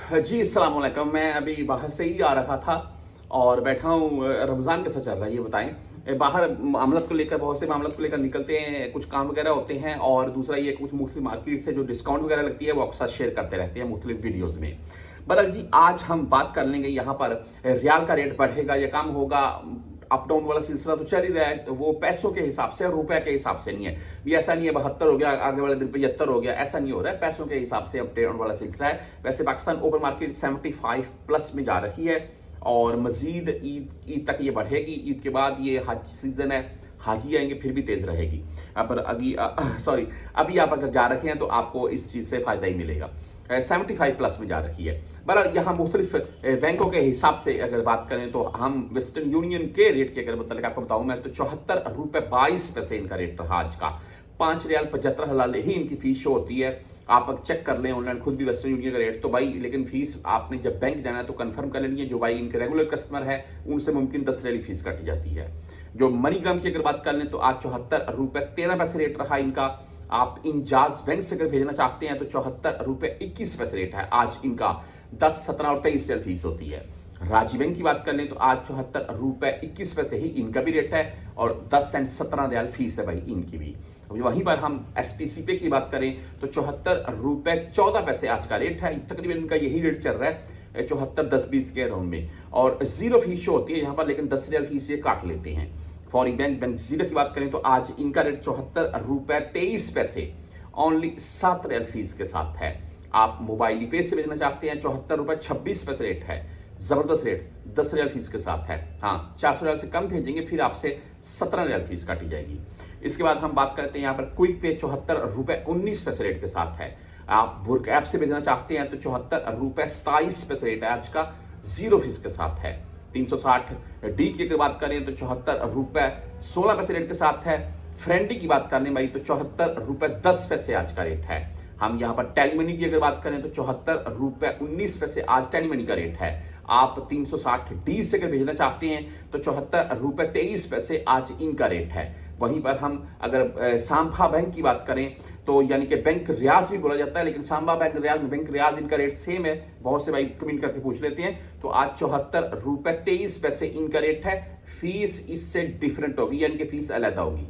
जी, अस्सलाम वालेकुम। मैं अभी बाहर से ही आ रहा था और बैठा हूँ। रमज़ान कैसा चल रहा है ये बताएं। बाहर मामलत को लेकर, बहुत से मामलत को लेकर निकलते हैं, कुछ काम वगैरह होते हैं, और दूसरा ये कुछ मुख्तलिफ मार्केट से जो डिस्काउंट वगैरह लगती है वो आपके साथ शेयर करते रहते हैं मुख्तलिफ वीडियोज़ में। बहरहाल जी, आज हम बात कर लेंगे यहाँ पर रियाल का रेट बढ़ेगा या कम होगा। अप डाउन वाला सिलसिला तो चल ही रहा है, वो पैसों के हिसाब से, रुपए के हिसाब से नहीं है। भी ऐसा नहीं है 72 हो गया, आगे वाले दिन 75 हो गया, ऐसा नहीं हो रहा है। पैसों के हिसाब से अप डाउन वाला सिलसिला है। वैसे पाकिस्तान ओपन मार्केट 75 प्लस में जा रही है और मजीद ईद तक ये बढ़ेगी। ईद के बाद ये हज सीजन है, हाजी आएंगे, फिर भी तेज रहेगी। अब अभी आप अगर जा रखे हैं तो आपको इस चीज़ से फ़ायदा ही मिलेगा। 75 प्लस में जा रही है। बहरहाल यहाँ मुख्तलिफ बैंकों के हिसाब से अगर बात करें तो हम वेस्टर्न यूनियन के रेट के अगर मतलब आपको बताऊं मैं, तो 74 रुपये 22 पैसे इनका रेट रहा आज का। 5 रियाल 75 हलाल ही इनकी फीस शो होती है। आप चेक कर लें ऑनलाइन खुद भी वेस्टर्न यूनियन का रेट। तो भाई लेकिन फीस आपने जब बैंक जाना है तो कंफर्म कर लेनी है। जो भाई इनके रेगुलर कस्टमर है उनसे मुमकिन 10 रियाल फीस काटी जाती है। जो मनीग्राम की अगर बात कर लें तो आज 74 रुपये 13 पैसे रेट रहा इनका। आप इंजाज बैंक से अगर भेजना चाहते हैं तो 74 रुपये 21 पैसे रेट है आज इनका। 10, 17 और 23 रियाल फीस होती है। राजी बैंक की बात कर लें तो आज 74 रुपये 21 पैसे ही इनका भी रेट है और 10 सेंट 17 रियाल फीस है भाई इनकी भी। वहीं पर हम STC पे की बात करें तो 74 रुपये 14 पैसे आज का रेट है। तकरीबन इनका यही रेट चल रहा है 74, 10, 20 के अराउंड में। और जीरो फीस शो होती है यहाँ पर, लेकिन 10 रियाल फीस ये काट लेते हैं। फॉरेन बैंक जीरो की बात करें तो आज इनका रेट 74 रुपये 23 पैसे ओनली 7 रियाल फीस के साथ है। आप मोबाइल पे से भेजना चाहते हैं 74 रुपये 26 पैसे रेट है। जबरदस्त रेट 10 रियाल फीस के साथ है। हाँ, 400 रियाल से कम भेजेंगे फिर आपसे 17 रियाल फीस काटी जाएगी। इसके बाद हम बात करते हैं यहाँ पर क्विक पे 74 रुपये 19 पैसे रेट के साथ है। आप बुर्क ऐप से भेजना चाहते हैं तो 74 रुपये 27 पैसे रेट है आज का, जीरो फीस के साथ है। 360 डी की अगर बात करें तो 74 रुपये 16 पैसे रेट के साथ है। फ्रेंडी की बात करने भाई तो 74 रुपये 10 पैसे आज का रेट है। हम यहाँ पर टेलीमनी की अगर बात करें तो 74 रुपये 19 पैसे आज टेलीमनी का रेट है। आप 360 डी से अगर भेजना चाहते हैं तो 74 रुपये 23 पैसे आज इनका रेट है। वहीं पर हम अगर सांबा बैंक की बात करें तो यानी कि बैंक रियाज भी बोला जाता है, लेकिन सांबा बैंक रियाज इनका रेट सेम है। बहुत से भाई कमेंट करके पूछ लेते हैं। तो आज 74 रुपये 23 पैसे इनका रेट है। फीस इससे डिफरेंट होगी, यानी कि फीस अलग होगी।